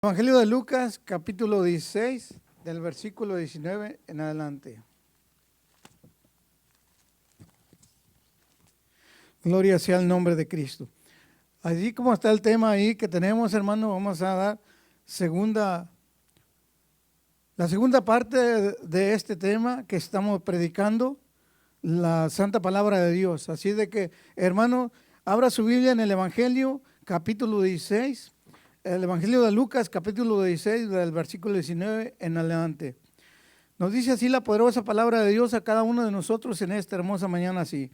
Evangelio de Lucas, capítulo 16, del versículo 19 en adelante. Gloria sea el nombre de Cristo. Allí como está el tema ahí que tenemos, hermano, vamos a dar la segunda parte de este tema que estamos predicando, la santa palabra de Dios. Así de que, hermano, abra su Biblia en el Evangelio, capítulo 16. El Evangelio de Lucas, capítulo 16, del versículo 19 en adelante. Nos dice así la poderosa palabra de Dios a cada uno de nosotros en esta hermosa mañana así.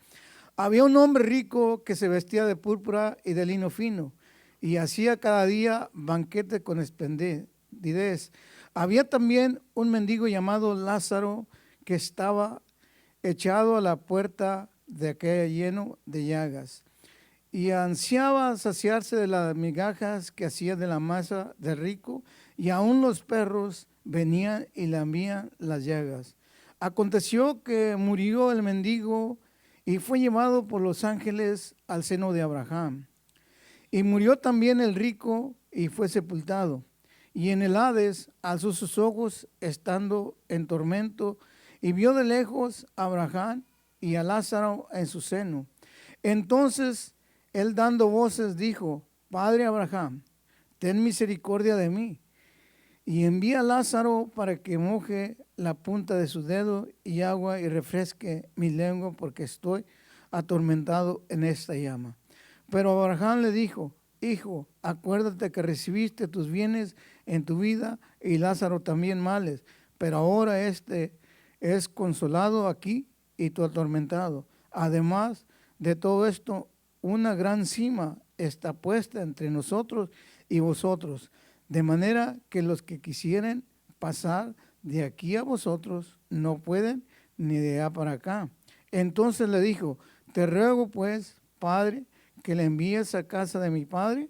Había un hombre rico que se vestía de púrpura y de lino fino y hacía cada día banquete con esplendidez. Había también un mendigo llamado Lázaro que estaba echado a la puerta de aquella lleno de llagas y ansiaba saciarse de las migajas que hacía de la masa del rico, y aún los perros venían y lambían las llagas. Aconteció que murió el mendigo y fue llevado por los ángeles al seno de Abraham. Y murió también el rico y fue sepultado. Y en el Hades alzó sus ojos estando en tormento y vio de lejos a Abraham y a Lázaro en su seno. Entonces él dando voces dijo: Padre Abraham, ten misericordia de mí, y envía a Lázaro para que moje la punta de su dedo y agua y refresque mi lengua, porque estoy atormentado en esta llama. Pero Abraham le dijo: Hijo, acuérdate que recibiste tus bienes en tu vida y Lázaro también males, pero ahora este es consolado aquí y tú atormentado. Además de todo esto, una gran cima está puesta entre nosotros y vosotros, de manera que los que quisieren pasar de aquí a vosotros no pueden, ni de allá para acá. Entonces le dijo: Te ruego pues, Padre, que le envíes a casa de mi padre,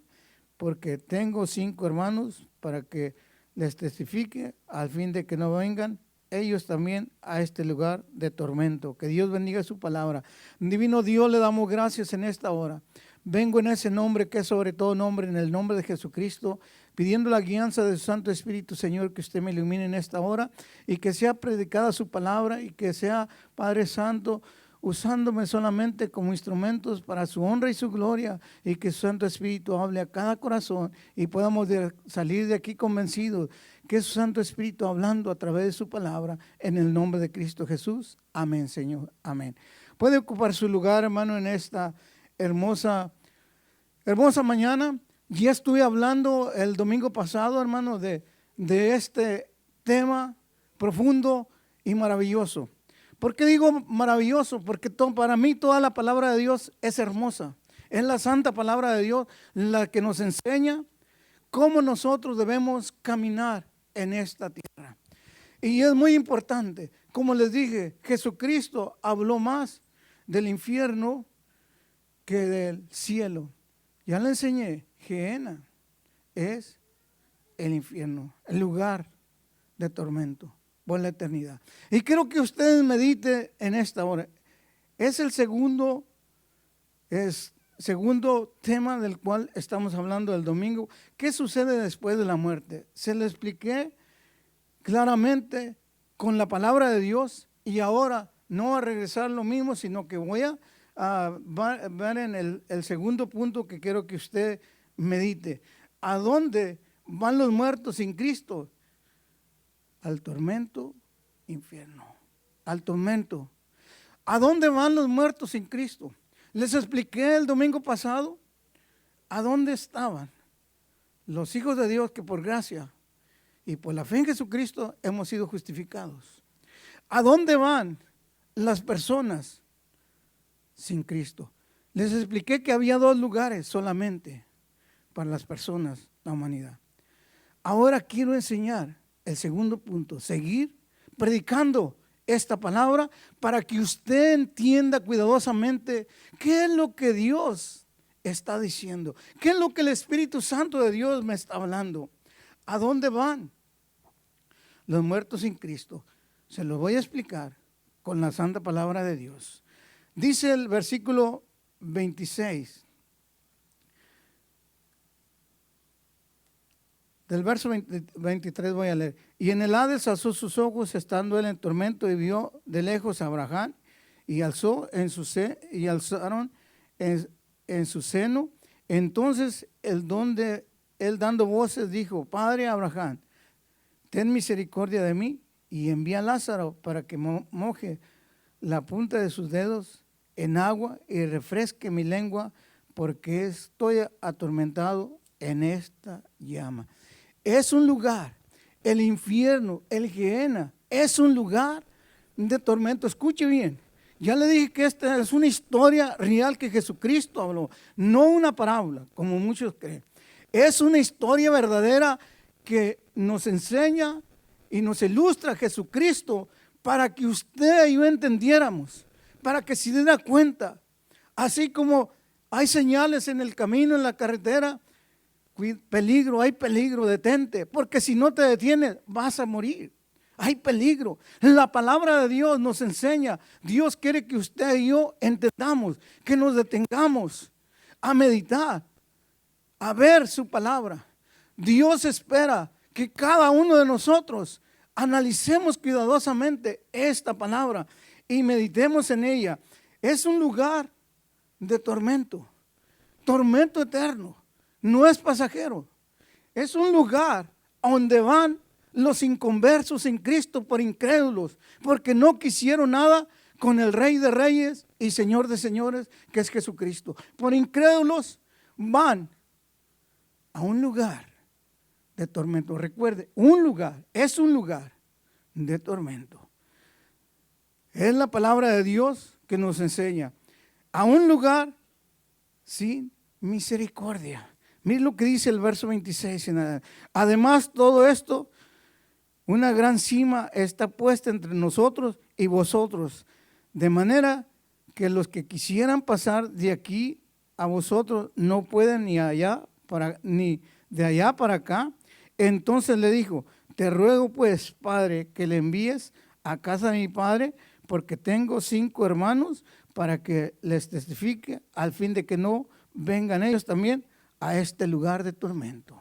porque tengo 5 hermanos, para que les testifique, al fin de que no vengan ellos también a este lugar de tormento. Que Dios bendiga su palabra. Divino Dios, le damos gracias en esta hora. Vengo en ese nombre que es sobre todo nombre, en el nombre de Jesucristo, pidiendo la guianza de su Santo Espíritu, Señor, que usted me ilumine en esta hora y que sea predicada su palabra y que sea, Padre Santo, usándome solamente como instrumentos para su honra y su gloria, y que su Santo Espíritu hable a cada corazón y podamos salir de aquí convencidos que es su Santo Espíritu hablando a través de su palabra, en el nombre de Cristo Jesús. Amén, Señor. Amén. Puede ocupar su lugar, hermano, en esta hermosa mañana. Ya estuve hablando el domingo pasado, hermano, de este tema profundo y maravilloso. ¿Por qué digo maravilloso? Porque para mí toda la palabra de Dios es hermosa. Es la santa palabra de Dios la que nos enseña cómo nosotros debemos caminar en esta tierra. Y es muy importante. Como les dije, Jesucristo habló más del infierno que del cielo. Ya le enseñé, Gehenna es el infierno, el lugar de tormento por la eternidad. Y quiero que ustedes mediten en esta hora. Es el segundo tema del cual estamos hablando el domingo. ¿Qué sucede después de la muerte? Se lo expliqué claramente con la palabra de Dios, y ahora no va a regresar lo mismo, sino que voy a ver en el segundo punto que quiero que usted medite. ¿A dónde van los muertos sin Cristo? Al tormento, infierno, al tormento. ¿A dónde van los muertos sin Cristo? Les expliqué el domingo pasado a dónde estaban los hijos de Dios que por gracia y por la fe en Jesucristo hemos sido justificados. ¿A dónde van las personas sin Cristo? Les expliqué que había 2 lugares solamente para las personas, la humanidad. Ahora quiero enseñar el segundo punto, seguir predicando esta palabra para que usted entienda cuidadosamente qué es lo que Dios está diciendo, qué es lo que el Espíritu Santo de Dios me está hablando. ¿A dónde van los muertos sin Cristo? Se lo voy a explicar con la santa palabra de Dios. Dice el versículo 26. Del verso 23 voy a leer. Y en el Hades alzó sus ojos, estando él en tormento, y vio de lejos a Abraham, y alzaron en su seno. Entonces él dando voces dijo: Padre Abraham, ten misericordia de mí, y envía a Lázaro para que moje la punta de sus dedos en agua y refresque mi lengua, porque estoy atormentado en esta llama. Es un lugar, el infierno, el Gehenna, es un lugar de tormento. Escuche bien, ya le dije que esta es una historia real que Jesucristo habló, no una parábola, como muchos creen. Es una historia verdadera que nos enseña y nos ilustra a Jesucristo para que usted y yo entendiéramos, para que se diera cuenta. Así como hay señales en el camino, en la carretera, hay peligro, detente, porque si no te detienes vas a morir. Hay peligro. La palabra de Dios nos enseña. Dios quiere que usted y yo entendamos, que nos detengamos a meditar, a ver su palabra. Dios espera que cada uno de nosotros analicemos cuidadosamente esta palabra y meditemos en ella. Es un lugar de tormento eterno. No es pasajero, es un lugar donde van los inconversos en Cristo por incrédulos, porque no quisieron nada con el Rey de Reyes y Señor de Señores, que es Jesucristo. Por incrédulos van a un lugar de tormento. Recuerde, es un lugar de tormento. Es la palabra de Dios que nos enseña a un lugar sin misericordia. Mire lo que dice el verso 26. Además, todo esto, una gran cima está puesta entre nosotros y vosotros, de manera que los que quisieran pasar de aquí a vosotros no pueden ni de allá para acá. Entonces le dijo: te ruego pues, Padre, que le envíes a casa de mi padre, porque tengo 5 hermanos, para que les testifique, al fin de que no vengan ellos también a este lugar de tormento.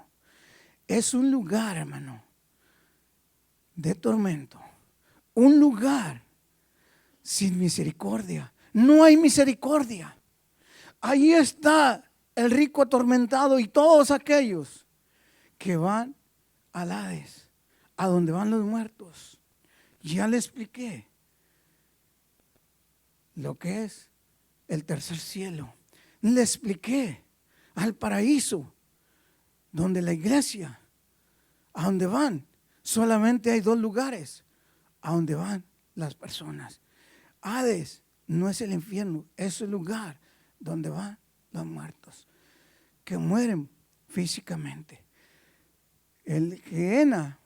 Es un lugar, hermano, de tormento. Un lugar sin misericordia. No hay misericordia. Ahí está el rico atormentado y todos aquellos que van al Hades, a donde van los muertos. Ya le expliqué lo que es el tercer cielo. Le expliqué al paraíso, donde la iglesia, a donde van, solamente hay 2 lugares, a donde van las personas. Hades no es el infierno, es el lugar donde van los muertos, que mueren físicamente. El Gehenna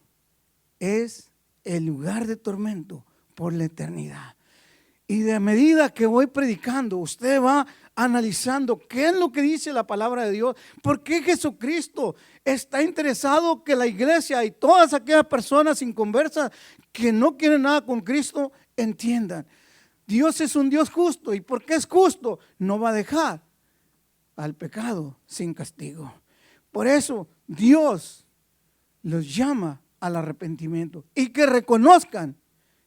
es el lugar de tormento por la eternidad. Y de medida que voy predicando, usted va analizando qué es lo que dice la palabra de Dios. ¿Por qué Jesucristo está interesado que la iglesia y todas aquellas personas inconversas que no quieren nada con Cristo entiendan? Dios es un Dios justo, y porque es justo, no va a dejar al pecado sin castigo. Por eso Dios los llama al arrepentimiento y que reconozcan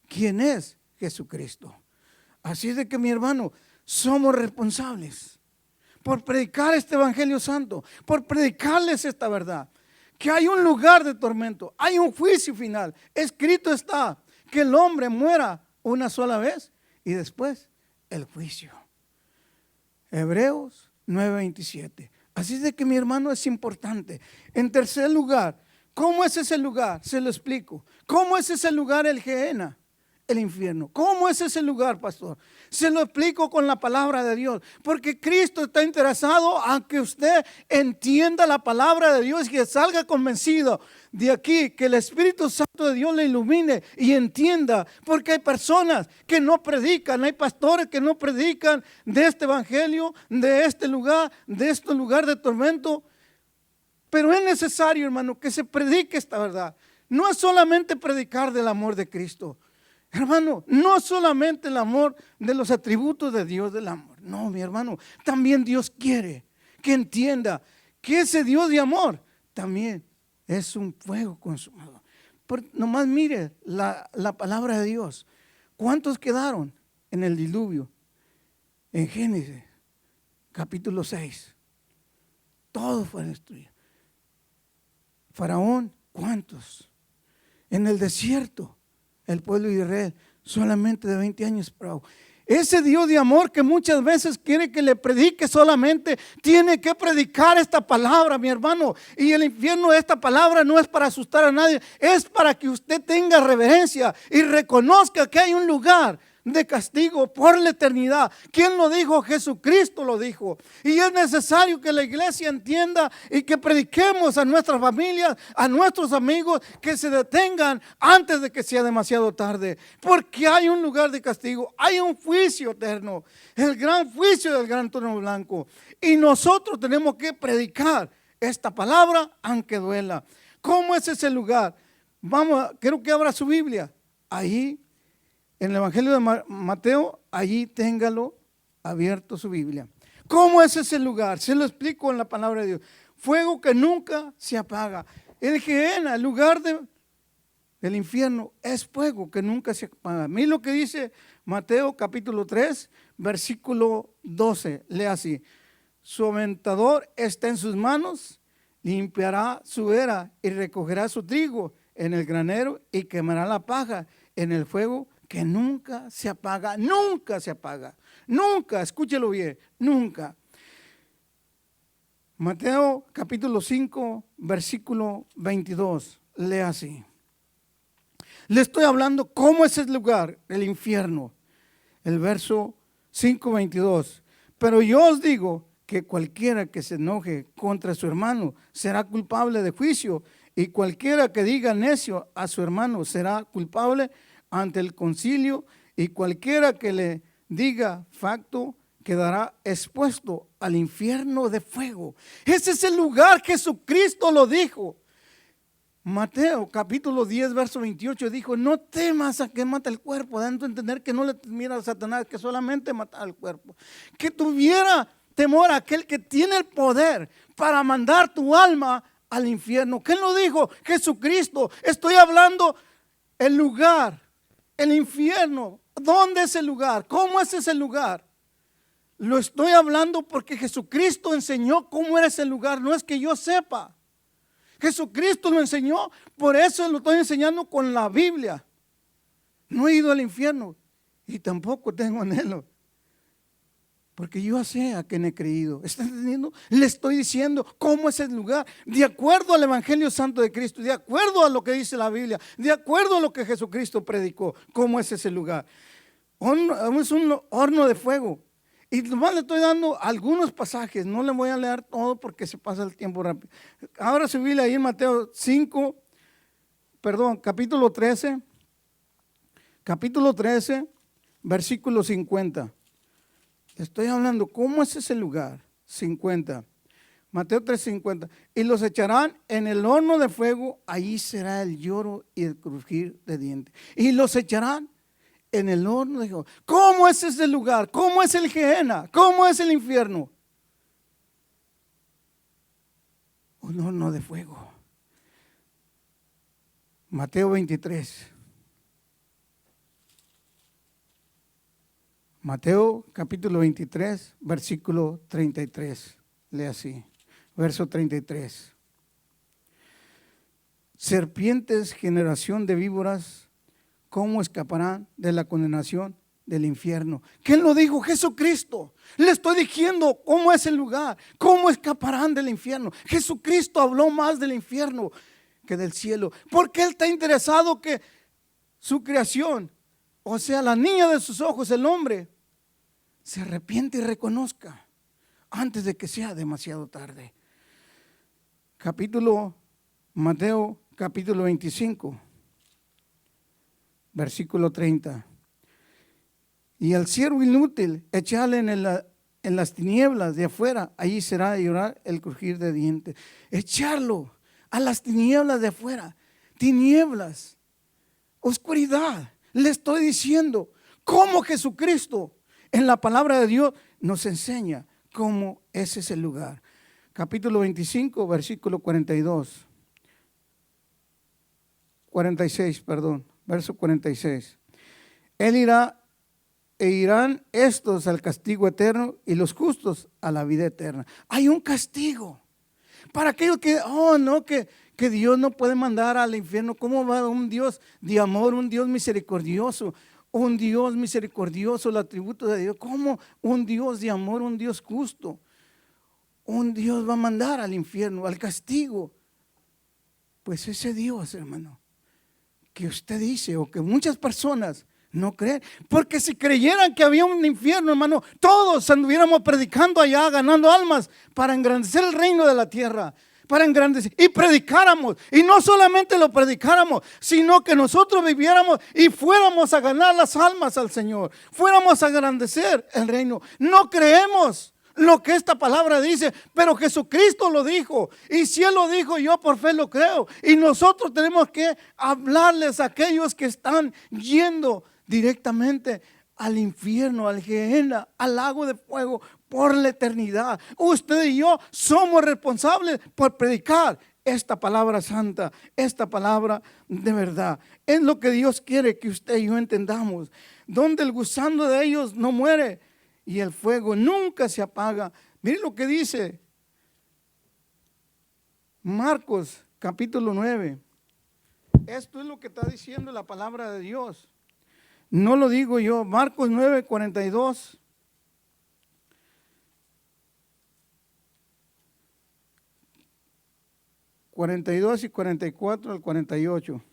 quién es Jesucristo. Así de que, mi hermano, somos responsables por predicar este evangelio santo, por predicarles esta verdad, que hay un lugar de tormento, hay un juicio final. Escrito está que el hombre muera una sola vez y después el juicio. Hebreos 9:27. Así de que, mi hermano, es importante. En tercer lugar, ¿cómo es ese lugar? Se lo explico. ¿Cómo es ese lugar, el Gehenna? El infierno. ¿Cómo es ese lugar, pastor? Se lo explico con la palabra de Dios, porque Cristo está interesado a que usted entienda la palabra de Dios y que salga convencido de aquí, que el Espíritu Santo de Dios le ilumine y entienda, porque hay personas que no predican, hay pastores que no predican de este evangelio, de este lugar de tormento. Pero es necesario, hermano, que se predique esta verdad. No es solamente predicar del amor de Cristo. Hermano, no solamente el amor de los atributos de Dios del amor. No, mi hermano, también Dios quiere que entienda que ese Dios de amor también Es un fuego consumado. Nomás mire la palabra de Dios. ¿Cuántos quedaron en el diluvio? En Génesis, capítulo 6. Todo fue destruido. Faraón, ¿cuántos? En el desierto, el pueblo de Israel, solamente de 20 años para abajo. Ese Dios de amor que muchas veces quiere que le predique solamente, tiene que predicar esta palabra, mi hermano. Y el infierno, esta palabra no es para asustar a nadie, es para que usted tenga reverencia y reconozca que hay un lugar de castigo por la eternidad. ¿Quién lo dijo? Jesucristo lo dijo. Y es necesario que la iglesia entienda y que prediquemos a nuestras familias, a nuestros amigos, que se detengan antes de que sea demasiado tarde. Porque hay un lugar de castigo, hay un juicio eterno, el gran juicio del gran trono blanco. Y nosotros tenemos que predicar esta palabra aunque duela. ¿Cómo es ese lugar? Vamos, quiero que abra su Biblia. Ahí en el Evangelio de Mateo, allí téngalo abierto su Biblia. ¿Cómo es ese lugar? Se lo explico en la palabra de Dios. Fuego que nunca se apaga. El Gehenna, el lugar del infierno, es fuego que nunca se apaga. Mira lo que dice Mateo capítulo 3, versículo 12. Lea así. Su aventador está en sus manos, limpiará su era y recogerá su trigo en el granero y quemará la paja en el fuego que nunca se apaga, nunca se apaga, nunca, escúchelo bien, nunca. Mateo capítulo 5, versículo 22, lea así. Le estoy hablando cómo es el lugar, el infierno. El verso 5, 22. Pero yo os digo que cualquiera que se enoje contra su hermano será culpable de juicio, y cualquiera que diga necio a su hermano será culpable ante el concilio, y cualquiera que le diga facto quedará expuesto al infierno de fuego. Ese es el lugar, Jesucristo lo dijo. Mateo capítulo 10 verso 28 dijo: no temas a que mata el cuerpo, dando a entender que no le temiera a Satanás, que solamente mataba el cuerpo. Que tuviera temor a aquel que tiene el poder para mandar tu alma al infierno. ¿Quién lo dijo? Jesucristo. Estoy hablando el lugar, el infierno. ¿Dónde es el lugar? ¿Cómo es ese lugar? Lo estoy hablando porque Jesucristo enseñó cómo era ese lugar. No es que yo sepa. Jesucristo lo enseñó, por eso lo estoy enseñando con la Biblia. No he ido al infierno y tampoco tengo anhelo, porque yo sé a quién he creído. ¿Está entendiendo? Le estoy diciendo cómo es el lugar, de acuerdo al Evangelio Santo de Cristo, de acuerdo a lo que dice la Biblia, de acuerdo a lo que Jesucristo predicó. ¿Cómo es ese lugar? Es un horno de fuego. Y nomás le estoy dando algunos pasajes, no le voy a leer todo porque se pasa el tiempo rápido. Ahora su Biblia ahí en Mateo 5, capítulo 13, versículo 50. Le estoy hablando, ¿cómo es ese lugar? 50. Mateo 3:50. Y los echarán en el horno de fuego, ahí será el lloro y el crujir de dientes. Y los echarán en el horno de fuego. ¿Cómo es ese lugar? ¿Cómo es el Gehenna? ¿Cómo es el infierno? Un horno de fuego. Mateo 23. Mateo capítulo 23, versículo 33. Lee así, verso 33. Serpientes, generación de víboras, ¿cómo escaparán de la condenación del infierno? ¿Quién lo dijo? Jesucristo. Le estoy diciendo cómo es el lugar, cómo escaparán del infierno. Jesucristo habló más del infierno que del cielo, porque Él está interesado que su creación, o sea, la niña de sus ojos, el hombre, se arrepiente y reconozca antes de que sea demasiado tarde. Mateo capítulo 25. Versículo 30. Y al siervo inútil, echarle en las tinieblas de afuera, allí será llorar el crujir de dientes. Echarlo a las tinieblas de afuera, tinieblas, oscuridad. Le estoy diciendo cómo Jesucristo en la palabra de Dios nos enseña cómo es ese lugar. Capítulo 25, versículo 42. 46, perdón, verso 46. Él irá e irán estos al castigo eterno y los justos a la vida eterna. Hay un castigo para aquellos que, no, que Dios no puede mandar al infierno. ¿Cómo va un Dios de amor, un Dios misericordioso? Un Dios misericordioso, el atributo de Dios. ¿Cómo un Dios de amor, un Dios justo? Un Dios va a mandar al infierno, al castigo. Pues ese Dios, hermano, que usted dice o que muchas personas no creen, porque si creyeran que había un infierno, hermano, todos anduviéramos predicando allá, ganando almas para engrandecer el reino de la tierra, para engrandecer y predicáramos, y no solamente lo predicáramos, sino que nosotros viviéramos y fuéramos a ganar las almas al Señor, fuéramos a engrandecer el reino. No creemos lo que esta palabra dice, pero Jesucristo lo dijo, y si Él lo dijo, yo por fe lo creo, y nosotros tenemos que hablarles a aquellos que están yendo directamente al infierno, al Gehenna, al lago de fuego por la eternidad. Usted y yo somos responsables por predicar esta palabra santa, esta palabra de verdad. Es lo que Dios quiere que usted y yo entendamos, donde el gusano de ellos no muere y el fuego nunca se apaga. Mire lo que dice Marcos capítulo 9. Esto es lo que está diciendo la palabra de Dios. No lo digo yo. Marcos 9, 42. Y 44 al 48.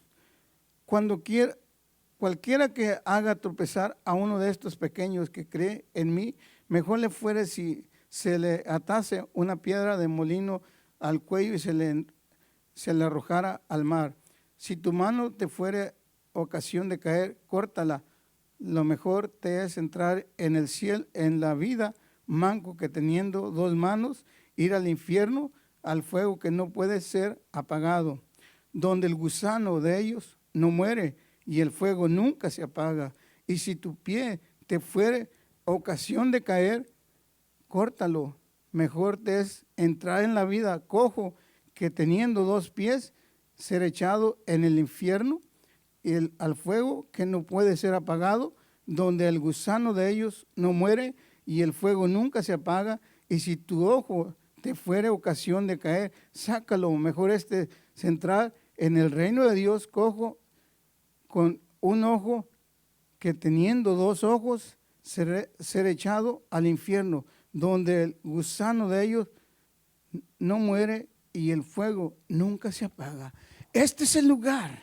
Cualquiera que haga tropezar a uno de estos pequeños que cree en mí, mejor le fuere si se le atase una piedra de molino al cuello y se le arrojara al mar. Si tu mano te fuere ocasión de caer, córtala. Lo mejor te es entrar en el cielo, en la vida, manco que teniendo dos manos, ir al infierno, al fuego que no puede ser apagado, donde el gusano de ellos no muere y el fuego nunca se apaga. Y si tu pie te fuere ocasión de caer, córtalo. Mejor te es entrar en la vida cojo que teniendo dos pies, ser echado en el infierno, al fuego que no puede ser apagado, donde el gusano de ellos no muere y el fuego nunca se apaga. Y si tu ojo te fuere ocasión de caer, sácalo. Mejor centrar en el reino de Dios cojo con un ojo que teniendo dos ojos ser echado al infierno, donde el gusano de ellos no muere y el fuego nunca se apaga. Este es el lugar,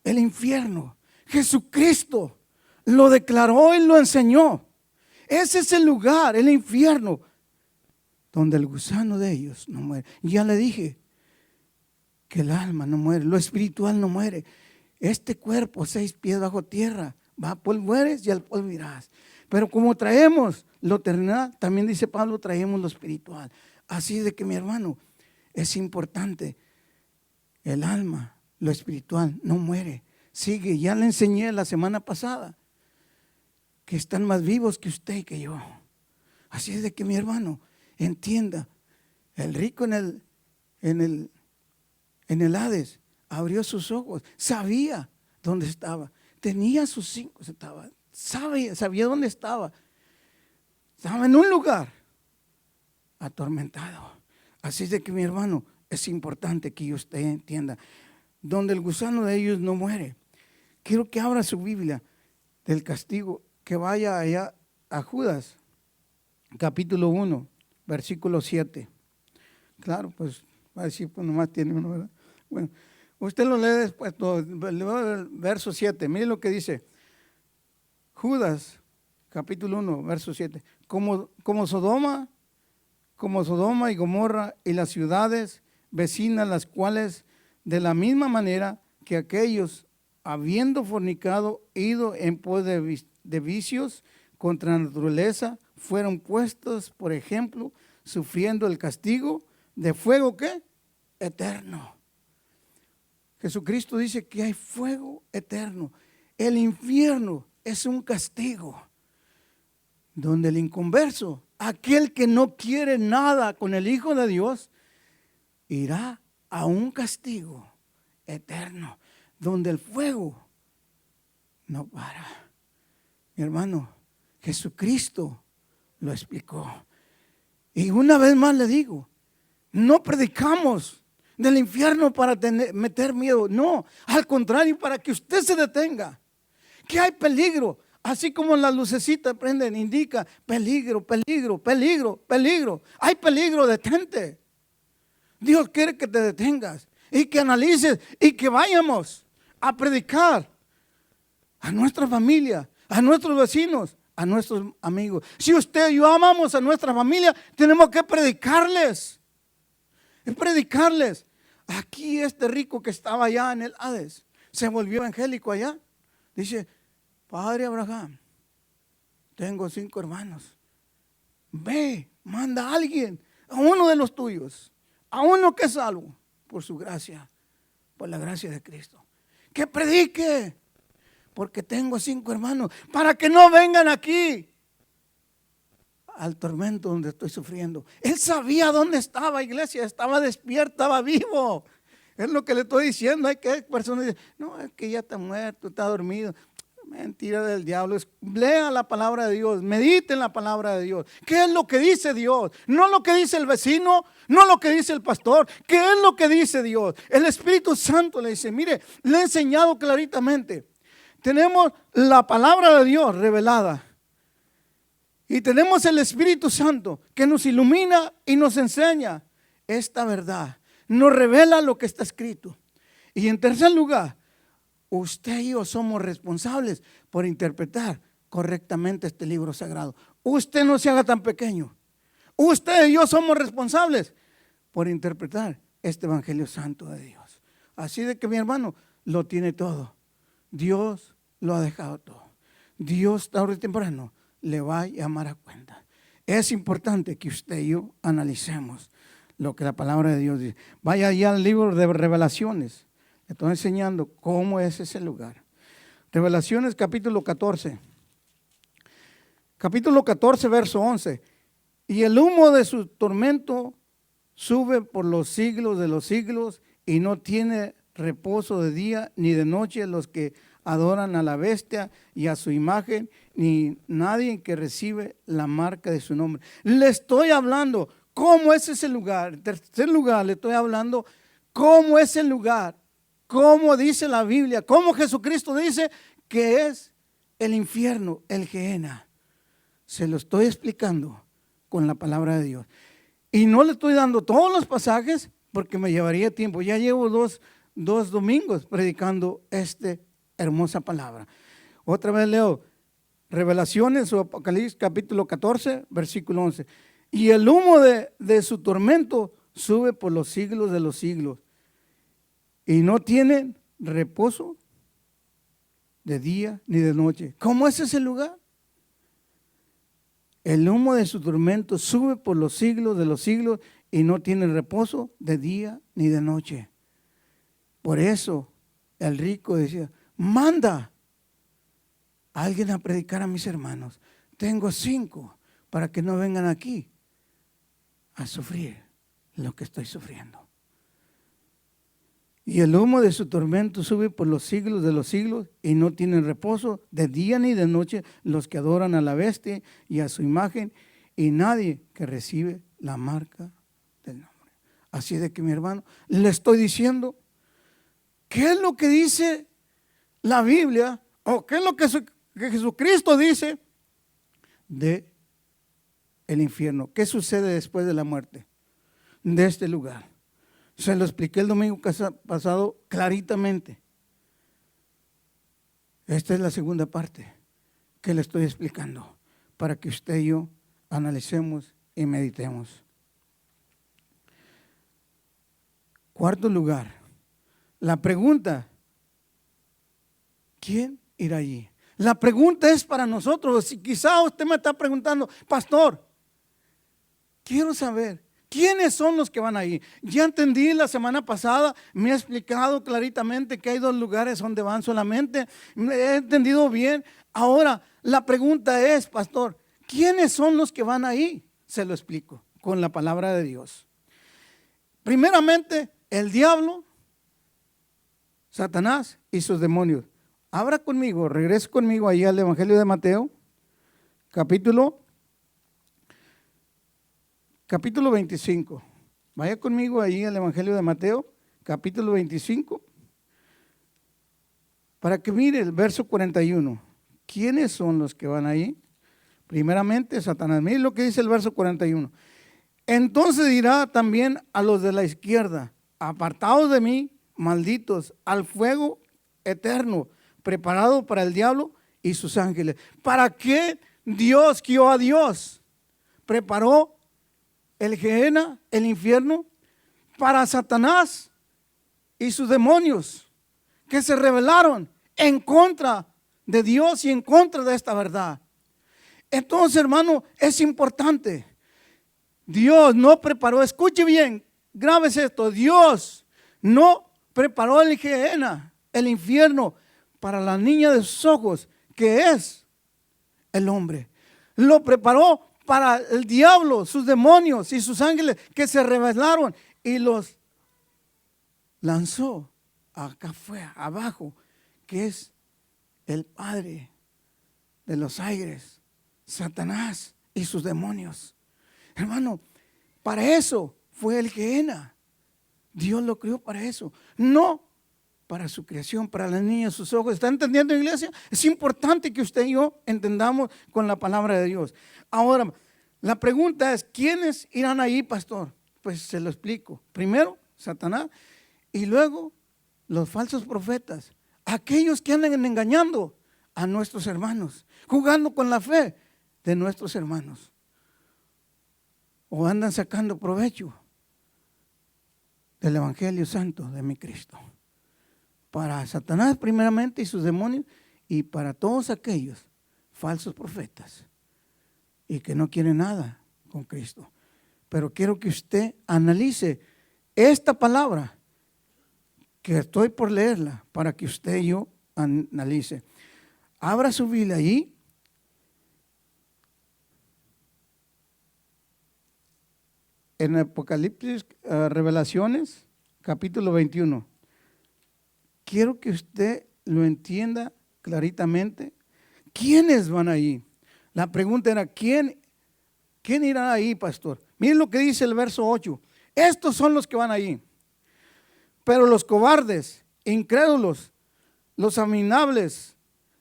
el infierno. Jesucristo lo declaró y lo enseñó. Ese es el lugar, el infierno, donde el gusano de ellos no muere. Ya le dije que el alma no muere, lo espiritual no muere. Este cuerpo, 6 pies bajo tierra, va a polvo eres y al polvo irás. Pero como traemos lo terrenal, también dice Pablo, traemos lo espiritual. Así de que, mi hermano, es importante. El alma, lo espiritual, no muere. Sigue, ya le enseñé la semana pasada que están más vivos que usted y que yo. Así es de que, mi hermano, entienda, el rico en el Hades abrió sus ojos, sabía dónde estaba, tenía sus 5 centavos, sabía dónde estaba. Estaba en un lugar atormentado. Así es de que, mi hermano, es importante que usted entienda, donde el gusano de ellos no muere. Quiero que abra su Biblia del castigo, que vaya allá a Judas, capítulo 1, versículo 7. Claro, pues va a decir, pues nomás tiene uno, ¿verdad? Bueno, usted lo lee después, le voy a ver el verso 7. Mire lo que dice. Judas, capítulo 1, verso 7. Como Sodoma y Gomorra y las ciudades vecinas, las cuales de la misma manera que aquellos, habiendo fornicado, ido en pos de vicios contra la naturaleza, fueron puestos, por ejemplo, sufriendo el castigo de fuego, ¿qué? Eterno. Jesucristo dice que hay fuego eterno. El infierno es un castigo donde el inconverso, aquel que no quiere nada con el Hijo de Dios, irá a un castigo eterno, donde el fuego no para. Mi hermano, Jesucristo lo explicó. Y una vez más le digo, no predicamos del infierno para meter miedo. No, al contrario, para que usted se detenga. Que hay peligro. Así como las lucecitas prenden, indica peligro, peligro, peligro, peligro. Hay peligro, detente. Dios quiere que te detengas y que analices y que vayamos a predicar a nuestra familia, a nuestros vecinos, a nuestros amigos. Si usted y yo amamos a nuestra familia, tenemos que predicarles. Es predicarles. Aquí este rico que estaba allá en el Hades se volvió evangélico allá. Dice, Padre Abraham, tengo 5 hermanos. Ve, manda a alguien, a uno de los tuyos, a uno que es salvo por su gracia, por la gracia de Cristo. Que predique, porque tengo 5 hermanos, para que no vengan aquí al tormento donde estoy sufriendo. Él sabía dónde estaba, iglesia, estaba despierto, estaba vivo. Es lo que le estoy diciendo. Hay que personas que dicen, no, es que ya está muerto, está dormido. Mentira del diablo. Lea la palabra de Dios, medite en la palabra de Dios. ¿Qué es lo que dice Dios? No lo que dice el vecino, no lo que dice el pastor. ¿Qué es lo que dice Dios? El Espíritu Santo le dice, mire, le he enseñado claritamente. Tenemos la palabra de Dios revelada. Y tenemos el Espíritu Santo que nos ilumina y nos enseña esta verdad. Nos revela lo que está escrito. Y en tercer lugar, usted y yo somos responsables por interpretar correctamente este libro sagrado. Usted no se haga tan pequeño. Usted y yo somos responsables por interpretar este Evangelio Santo de Dios. Así de que mi hermano lo tiene todo. Dios lo ha dejado todo. Dios tarde o temprano le va a llamar a cuenta. Es importante que usted y yo analicemos lo que la palabra de Dios dice. Vaya allá al libro de Revelaciones. Le estoy enseñando cómo es ese lugar. Revelaciones capítulo 14. Capítulo 14, verso 11. Y el humo de su tormento sube por los siglos de los siglos y no tiene reposo de día ni de noche los que adoran a la bestia y a su imagen, ni nadie que recibe la marca de su nombre. Le estoy hablando cómo es ese lugar. En tercer lugar, le estoy hablando cómo es el lugar, cómo dice la Biblia, cómo Jesucristo dice que es el infierno, el Gehenna. Se lo estoy explicando con la palabra de Dios. Y no le estoy dando todos los pasajes porque me llevaría tiempo. Ya llevo dos domingos predicando esta hermosa palabra. Otra vez leo Revelaciones o Apocalipsis capítulo 14, versículo 11. Y el humo de su tormento sube por los siglos de los siglos. Y no tienen reposo de día ni de noche. ¿Cómo es ese lugar? El humo de su tormento sube por los siglos de los siglos y no tiene reposo de día ni de noche. Por eso el rico decía, manda a alguien a predicar a mis hermanos. Tengo 5 para que no vengan aquí a sufrir lo que estoy sufriendo. Y el humo de su tormento sube por los siglos de los siglos y no tienen reposo de día ni de noche los que adoran a la bestia y a su imagen y nadie que recibe la marca del nombre. Así de que mi hermano, le estoy diciendo, ¿qué es lo que dice la Biblia o qué es lo que Jesucristo dice de el infierno? ¿Qué sucede después de la muerte de este lugar? Se lo expliqué el domingo pasado claritamente. Esta es la segunda parte que le estoy explicando para que usted y yo analicemos y meditemos. Cuarto lugar, la pregunta, ¿quién irá allí? La pregunta es para nosotros. Si quizá usted me está preguntando, pastor, quiero saber, ¿quiénes son los que van ahí? Ya entendí la semana pasada, me ha explicado claritamente que hay 2 lugares donde van solamente. He entendido bien. Ahora, la pregunta es, pastor, ¿quiénes son los que van ahí? Se lo explico con la palabra de Dios. Primeramente, el diablo Satanás y sus demonios. Abra conmigo, regrese conmigo ahí al Evangelio de Mateo, capítulo 25. Vaya conmigo ahí al Evangelio de Mateo, capítulo 25, para que mire el verso 41. ¿Quiénes son los que van ahí? Primeramente, Satanás. Mire lo que dice el verso 41. Entonces dirá también a los de la izquierda: apartados de mí, malditos, al fuego eterno, preparado para el diablo y sus ángeles. ¿Para qué Dios, Jehová Dios, preparó el Gehenna, el infierno? Para Satanás y sus demonios, que se rebelaron en contra de Dios y en contra de esta verdad. Entonces, hermano, es importante. Dios no preparó, escuche bien, grábese esto: Dios no preparó el Gehenna, el infierno, para la niña de sus ojos, que es el hombre. Lo preparó para el diablo, sus demonios y sus ángeles, que se rebelaron y los lanzó acá fue abajo, que es el padre de los aires, Satanás y sus demonios. Hermano, para eso fue el Gehenna. Dios lo creó para eso, no para su creación, para la niña de sus ojos. ¿Está entendiendo, iglesia? Es importante que usted y yo entendamos con la palabra de Dios. Ahora, la pregunta es: ¿quiénes irán ahí, pastor? Pues se lo explico. Primero, Satanás, y luego los falsos profetas, aquellos que andan engañando a nuestros hermanos, jugando con la fe de nuestros hermanos, o andan sacando provecho del Evangelio Santo de mi Cristo. Para Satanás primeramente y sus demonios, y para todos aquellos falsos profetas y que no quieren nada con Cristo. Pero quiero que usted analice esta palabra que estoy por leerla, para que usted y yo analice. Abra su Biblia allí. En Apocalipsis, Revelaciones, capítulo 21. Quiero que usted lo entienda claritamente. ¿Quiénes van ahí? La pregunta era: ¿quién irá ahí, pastor? Miren lo que dice el verso 8. Estos son los que van ahí. Pero los cobardes, incrédulos, los abominables,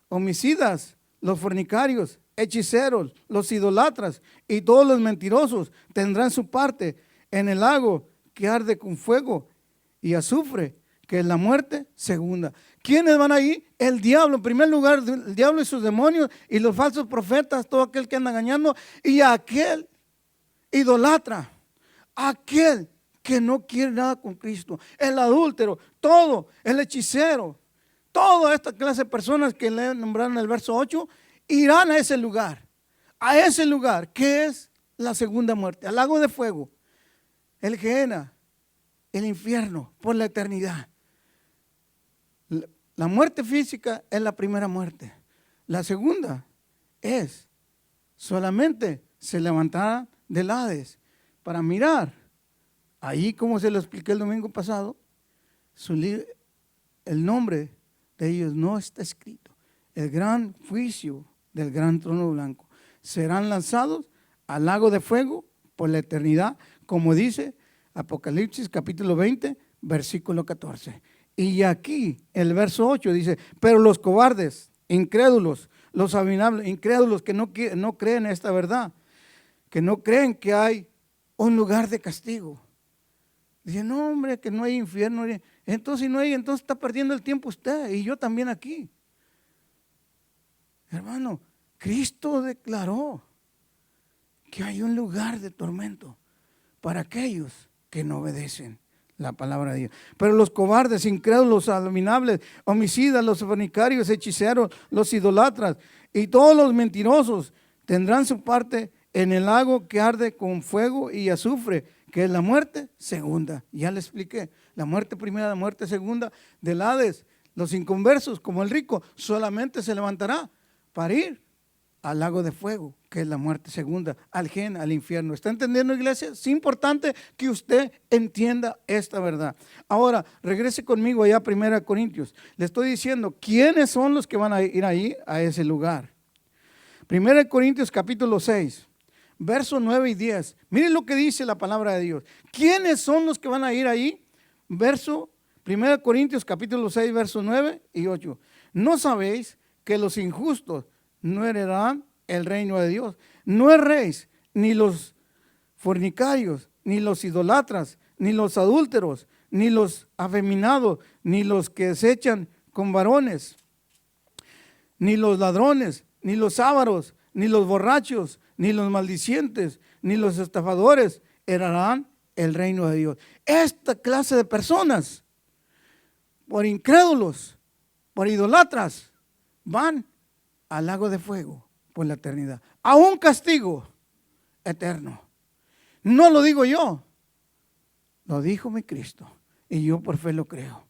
homicidas, los fornicarios, hechiceros, los idolatras y todos los mentirosos tendrán su parte en el lago que arde con fuego y azufre, que es la muerte segunda. ¿Quiénes van ahí? El diablo, en primer lugar, el diablo y sus demonios y los falsos profetas, todo aquel que anda engañando, y aquel idolatra, aquel que no quiere nada con Cristo, el adúltero, todo, el hechicero, toda esta clase de personas que le nombraron en el verso 8, irán a ese lugar que es la segunda muerte, al lago de fuego, el Gehenna, el infierno por la eternidad. La muerte física es la primera muerte. La segunda es solamente se levantará del Hades para mirar. Ahí, como se lo expliqué el domingo pasado, el nombre de ellos no está escrito. El gran juicio del gran trono blanco. Serán lanzados al lago de fuego por la eternidad, como dice Apocalipsis capítulo 20, versículo 14. Y aquí el verso 8 dice: pero los cobardes, incrédulos, los abominables, incrédulos que no creen esta verdad, que no creen que hay un lugar de castigo. Dicen: no, hombre, que no hay infierno. Entonces, si no hay, entonces está perdiendo el tiempo usted y yo también aquí. Hermano, Cristo declaró que hay un lugar de tormento para aquellos que no obedecen la palabra de Dios. Pero los cobardes, incrédulos, abominables, homicidas, los fornicarios, hechiceros, los idolatras y todos los mentirosos tendrán su parte en el lago que arde con fuego y azufre, que es la muerte segunda. Ya le expliqué, la muerte primera, la muerte segunda del Hades. Los inconversos, como el rico, solamente se levantará para ir al lago de fuego, que es la muerte segunda, al gen, al infierno. ¿Está entendiendo, iglesia? Es importante que usted entienda esta verdad. Ahora, regrese conmigo allá a 1 Corintios. Le estoy diciendo, ¿quiénes son los que van a ir ahí, a ese lugar? 1 Corintios capítulo 6, versos 9 y 10. Miren lo que dice la palabra de Dios. ¿Quiénes son los que van a ir ahí? 1 Corintios capítulo 6, versos 9 y 8. ¿No sabéis que los injustos no heredarán el reino de Dios? No erréis, ni los fornicarios, ni los idolatras, ni los adúlteros, ni los afeminados, ni los que se echan con varones, ni los ladrones, ni los ávaros, ni los borrachos, ni los maldicientes, ni los estafadores heredarán el reino de Dios. Esta clase de personas, por incrédulos, por idolatras, van al lago de fuego por la eternidad, a un castigo eterno. No lo digo yo, lo dijo mi Cristo, y yo por fe lo creo,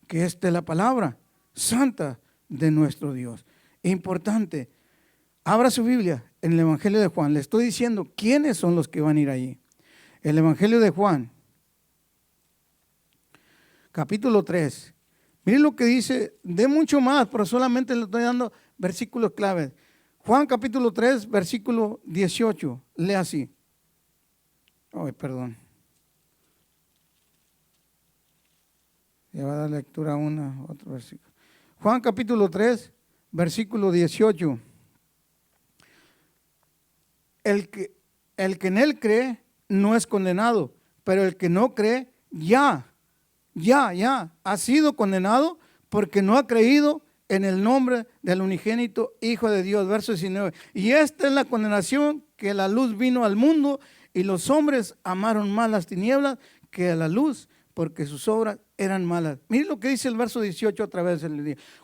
que esta es la palabra santa de nuestro Dios. Importante, abra su Biblia en el Evangelio de Juan. Le estoy diciendo quiénes son los que van a ir allí. El Evangelio de Juan, capítulo 3. Miren lo que dice, de mucho más, pero solamente le estoy dando versículos claves. Juan capítulo 3, versículo 18, lee así. Ay, perdón. Ya va a dar lectura a otro versículo. Juan capítulo 3, versículo 18. El que en él cree no es condenado, pero el que no cree ya ha sido condenado porque no ha creído en el nombre del unigénito Hijo de Dios. Verso 19. Y esta es la condenación, que la luz vino al mundo y los hombres amaron más las tinieblas que a la luz, porque sus obras eran malas. Miren lo que dice el verso 18 otra vez.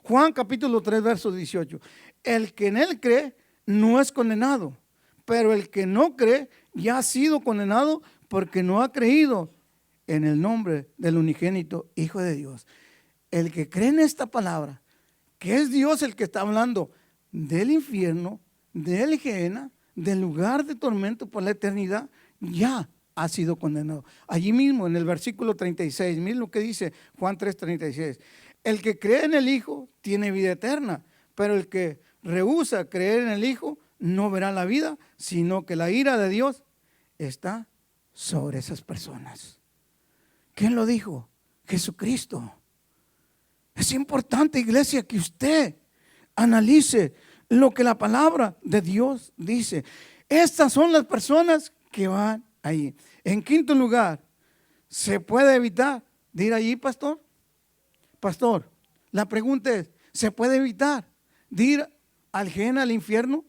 Juan capítulo 3, verso 18. El que en él cree no es condenado, pero el que no cree ya ha sido condenado porque no ha creído en el nombre del unigénito Hijo de Dios. El que cree en esta palabra, que es Dios el que está hablando del infierno, del Gehenna, del lugar de tormento por la eternidad, ya ha sido condenado. Allí mismo en el versículo 36, miren lo que dice Juan 3:36. El que cree en el Hijo tiene vida eterna, pero el que rehúsa creer en el Hijo no verá la vida, sino que la ira de Dios está sobre esas personas. ¿Quién lo dijo? Jesucristo. Es importante, iglesia, que usted analice lo que la palabra de Dios dice. Estas son las personas que van ahí. En quinto lugar, ¿se puede evitar de ir allí, pastor? Pastor, la pregunta es, ¿se puede evitar de ir al Gehenna, al infierno?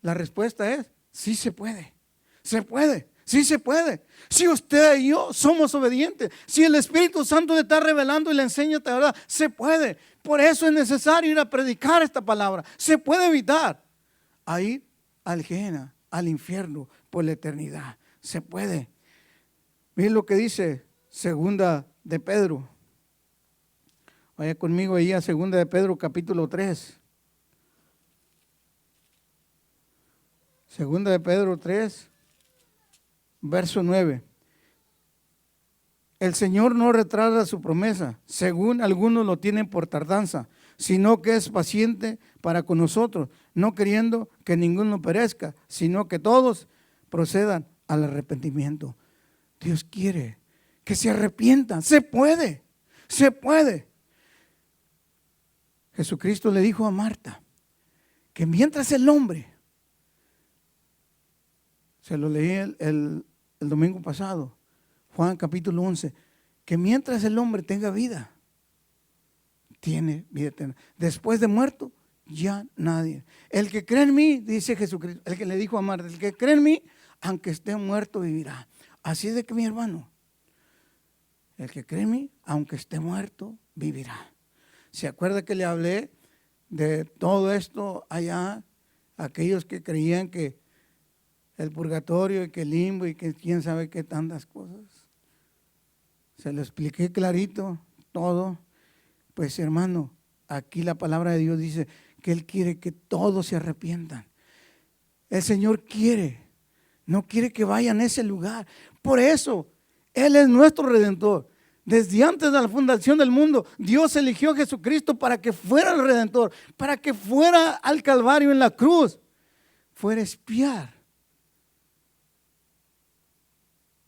La respuesta es, sí se puede. Se puede. Sí se puede. Si usted y yo somos obedientes, si el Espíritu Santo le está revelando y le enseña esta verdad, se puede. Por eso es necesario ir a predicar esta palabra. Se puede evitar a ir al Gehenna, al infierno por la eternidad. Se puede. Miren lo que dice segunda de Pedro. Vaya conmigo ahí a segunda de Pedro capítulo 3. Segunda de Pedro 3. Verso 9. El Señor no retrasa su promesa, según algunos lo tienen por tardanza, sino que es paciente para con nosotros, no queriendo que ninguno perezca, sino que todos procedan al arrepentimiento. Dios quiere que se arrepientan. Se puede, se puede. Jesucristo le dijo a Marta que mientras el hombre, se lo leí el domingo pasado, Juan capítulo 11, que mientras el hombre tenga vida, tiene vida eterna. Después de muerto, ya nadie. El que cree en mí, dice Jesucristo, el que le dijo a Marta, el que cree en mí, aunque esté muerto, vivirá. Así de que mi hermano, el que cree en mí, aunque esté muerto, vivirá. ¿Se acuerda que le hablé de todo esto allá? Aquellos que creían que el purgatorio y que el limbo y que quién sabe qué tantas cosas. Se lo expliqué clarito todo. Pues hermano, aquí la palabra de Dios dice que Él quiere que todos se arrepientan. El Señor no quiere que vayan a ese lugar. Por eso, Él es nuestro Redentor. Desde antes de la fundación del mundo, Dios eligió a Jesucristo para que fuera el Redentor, para que fuera al Calvario en la cruz, fuera a expiar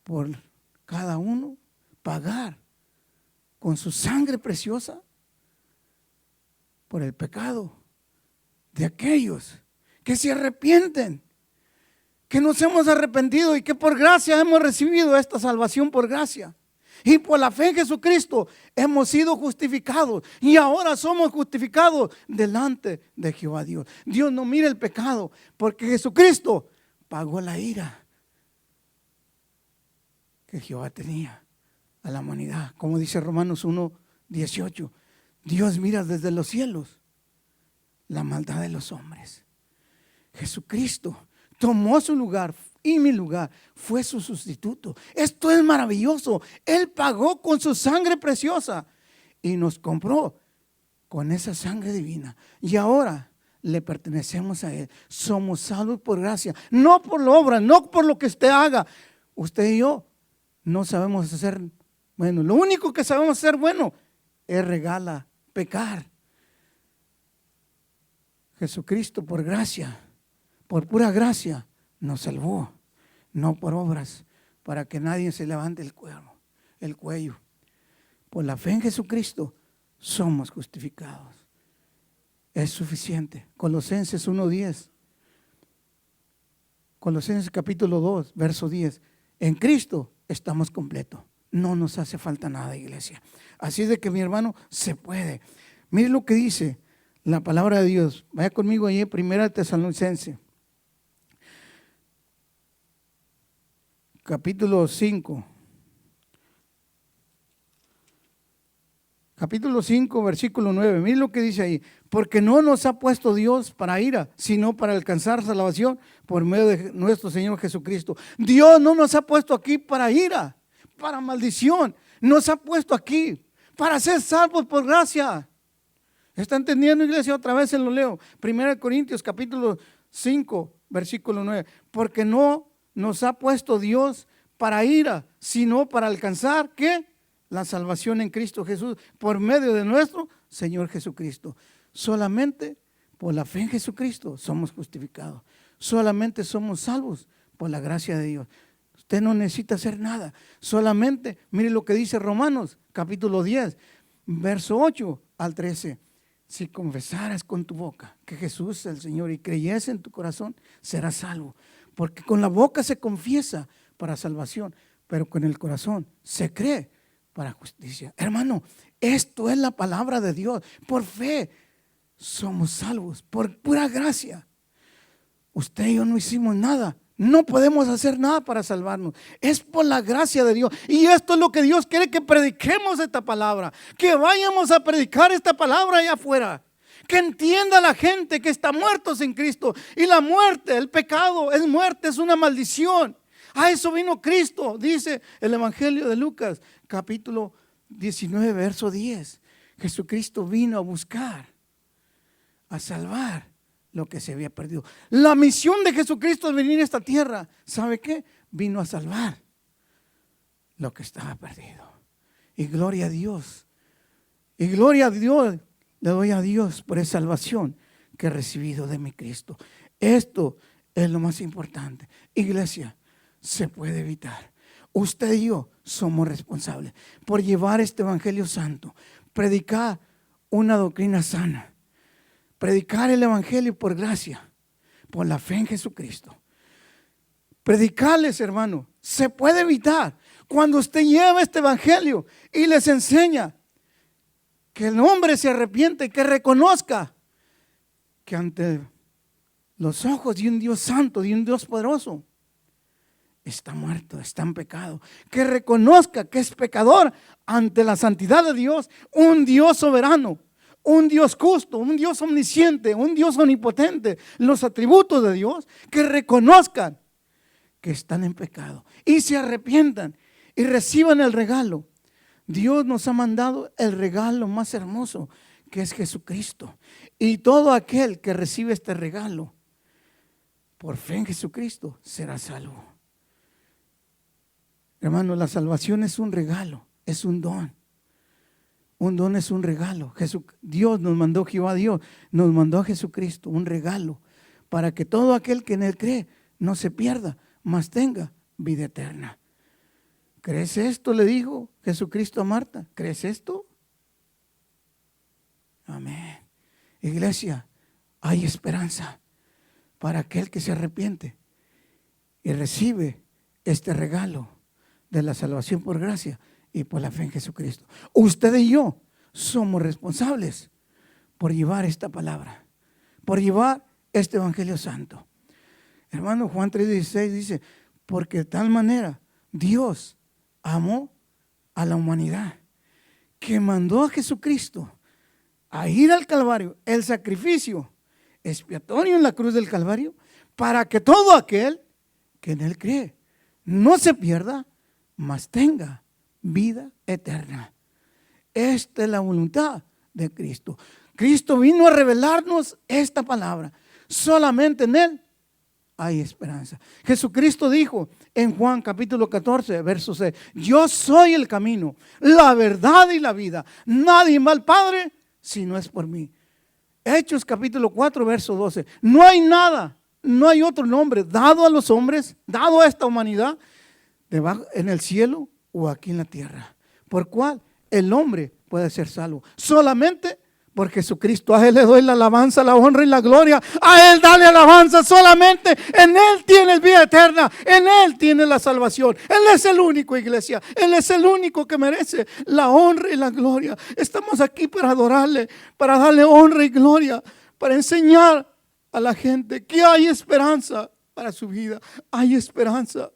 por cada uno, pagar con su sangre preciosa por el pecado de aquellos que se arrepienten, que nos hemos arrepentido y que por gracia hemos recibido esta salvación por gracia. Y por la fe en Jesucristo hemos sido justificados y ahora somos justificados delante de Jehová Dios. Dios no mira el pecado porque Jesucristo pagó la ira que Jehová tenía a la humanidad. Como dice Romanos 1:18, Dios mira desde los cielos la maldad de los hombres. Jesucristo tomó su lugar y mi lugar, fue su sustituto. Esto es maravilloso. Él pagó con su sangre preciosa y nos compró con esa sangre divina. Y ahora le pertenecemos a Él. Somos salvos por gracia, no por la obra, no por lo que usted haga. Usted y yo no sabemos hacer bueno. Lo único que sabemos hacer bueno es pecar. Jesucristo por gracia, por pura gracia, nos salvó, no por obras, para que nadie se levante el cuello. Por la fe en Jesucristo somos justificados. Es suficiente. Colosenses 1:10. Colosenses capítulo 2, verso 10. En Cristo estamos completos. No nos hace falta nada, iglesia. Así de que, mi hermano, se puede. Mire lo que dice la palabra de Dios. Vaya conmigo allí, 1 Tesalonicenses, capítulo 5. Capítulo 5, versículo 9. Mire lo que dice ahí. Porque no nos ha puesto Dios para ira, sino para alcanzar salvación por medio de nuestro Señor Jesucristo. Dios no nos ha puesto aquí para ira, para maldición. Nos ha puesto aquí para ser salvos por gracia. ¿Está entendiendo, iglesia? Otra vez se lo leo. 1 Corintios capítulo 5, versículo 9. Porque no nos ha puesto Dios para ira, sino para alcanzar, ¿qué? La salvación en Cristo Jesús, por medio de nuestro Señor Jesucristo. Solamente por la fe en Jesucristo somos justificados. Solamente somos salvos por la gracia de Dios. Usted no necesita hacer nada. Solamente, mire lo que dice Romanos, capítulo 10, verso 8 al 13. Si confesaras con tu boca que Jesús es el Señor y creyes en tu corazón, serás salvo. Porque con la boca se confiesa para salvación, pero con el corazón se cree para justicia. Hermano, esto es la palabra de Dios. Por fe somos salvos, por pura gracia. Usted y yo no hicimos nada. No podemos hacer nada para salvarnos. Es por la gracia de Dios. Y esto es lo que Dios quiere, que prediquemos esta palabra. Que vayamos a predicar esta palabra allá afuera. Que entienda la gente que está muertos en Cristo. Y la muerte, el pecado es muerte, es una maldición. A eso vino Cristo, dice el Evangelio de Lucas, capítulo 19, verso 10. Jesucristo vino a buscar, a salvar lo que se había perdido. La misión de Jesucristo es venir a esta tierra. ¿Sabe qué? Vino a salvar lo que estaba perdido. Y gloria a Dios. Y gloria a Dios. Le doy a Dios por esa salvación que he recibido de mi Cristo. Esto es lo más importante. Iglesia, se puede evitar. Usted y yo somos responsables por llevar este evangelio santo, predicar una doctrina sana, predicar el evangelio por gracia, por la fe en Jesucristo. Predicarles, hermano, se puede evitar cuando usted lleva este evangelio y les enseña que el hombre se arrepiente, que reconozca que ante los ojos de un Dios santo, de un Dios poderoso, está muerto, está en pecado. Que reconozca que es pecador ante la santidad de Dios, un Dios soberano, un Dios justo, un Dios omnisciente, un Dios omnipotente, los atributos de Dios. Que reconozcan que están en pecado y se arrepientan y reciban el regalo. Dios nos ha mandado el regalo más hermoso, que es Jesucristo. Y todo aquel que recibe este regalo por fe en Jesucristo será salvo. Hermano, la salvación es un regalo, es un don. Un don es un regalo. Dios nos mandó, Jehová Dios nos mandó a Jesucristo, un regalo, para que todo aquel que en Él cree no se pierda, mas tenga vida eterna. ¿Crees esto? Le dijo Jesucristo a Marta. ¿Crees esto? Amén. Iglesia, hay esperanza para aquel que se arrepiente y recibe este regalo de la salvación por gracia y por la fe en Jesucristo. Usted y yo somos responsables por llevar esta palabra, por llevar este Evangelio Santo. Hermano, Juan 3:16 dice, porque de tal manera Dios amó a la humanidad que mandó a Jesucristo a ir al Calvario, el sacrificio expiatorio en la cruz del Calvario, para que todo aquel que en Él cree no se pierda, mas tenga vida eterna. Esta es la voluntad de Cristo. Cristo vino a revelarnos esta palabra. Solamente en Él hay esperanza. Jesucristo dijo en Juan capítulo 14, verso 6, yo soy el camino, la verdad y la vida. Nadie va al Padre si no es por mí. Hechos capítulo 4, verso 12. No hay nada, no hay otro nombre dado a los hombres, dado a esta humanidad, debajo, en el cielo o aquí en la tierra, por cual el hombre puede ser salvo. Solamente por Jesucristo. A Él le doy la alabanza, la honra y la gloria. A Él dale alabanza. Solamente en Él tienes vida eterna. En Él tienes la salvación. Él es el único, iglesia. Él es el único que merece la honra y la gloria. Estamos aquí para adorarle, para darle honra y gloria, para enseñar a la gente que hay esperanza para su vida. Hay esperanza.